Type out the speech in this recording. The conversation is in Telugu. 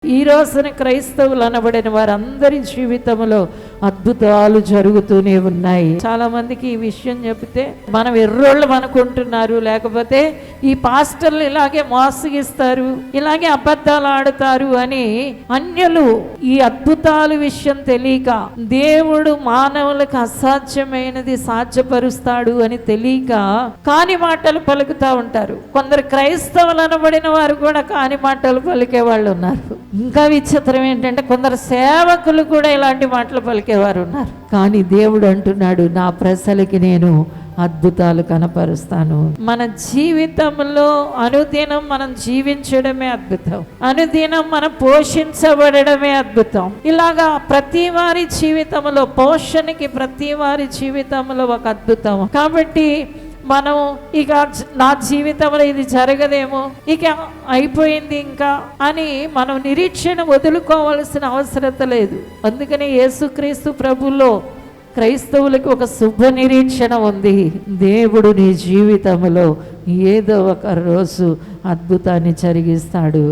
ఈ రోజున క్రైస్తవులు అనబడిన వారందరి జీవితంలో అద్భుతాలు జరుగుతూనే ఉన్నాయి. చాలా మందికి ఈ విషయం చెబితే మనం ఎర్రోళ్ళం అనుకుంటున్నారు, లేకపోతే ఈ పాస్టర్లు ఇలాగే మోసగిస్తారు, ఇలాగే అబద్ధాలు ఆడుతారు అని అన్యులు ఈ అద్భుతాల విషయం తెలియక, దేవుడు మానవులకు అసాధ్యమైనది సాధ్యపరుస్తాడు అని తెలియక కాని మాటలు పలుకుతూ ఉంటారు. కొందరు క్రైస్తవులు అనబడిన వారు కూడా కాని మాటలు పలికే వాళ్ళు ఉన్నారు. ఇంకా విచిత్రం ఏంటంటే కొందరు సేవకులు కూడా ఇలాంటి మాటలు పలికేవారు ఉన్నారు. కానీ దేవుడు అంటున్నాడు, నా ప్రజలకి నేను అద్భుతాలు కనపరుస్తాను. మన జీవితంలో అనుదినం మనం జీవించడమే అద్భుతం, అనుదినం మనం పోషించబడమే అద్భుతం. ఇలాగా ప్రతి వారి జీవితంలో పోషణకి ప్రతి వారి జీవితంలో ఒక అద్భుతం. కాబట్టి మనం ఇక నా జీవితంలో ఇది జరగదేమో, ఇక అయిపోయింది ఇంకా అని మనం నిరీక్షణ వదులుకోవాల్సిన అవసరం లేదు. అందుకని యేసుక్రీస్తు ప్రభులో క్రైస్తవులకు ఒక శుభ నిరీక్షణ ఉంది. దేవుడు నీ జీవితంలో ఏదో ఒక రోజు అద్భుతాన్ని జరిగిస్తాడు.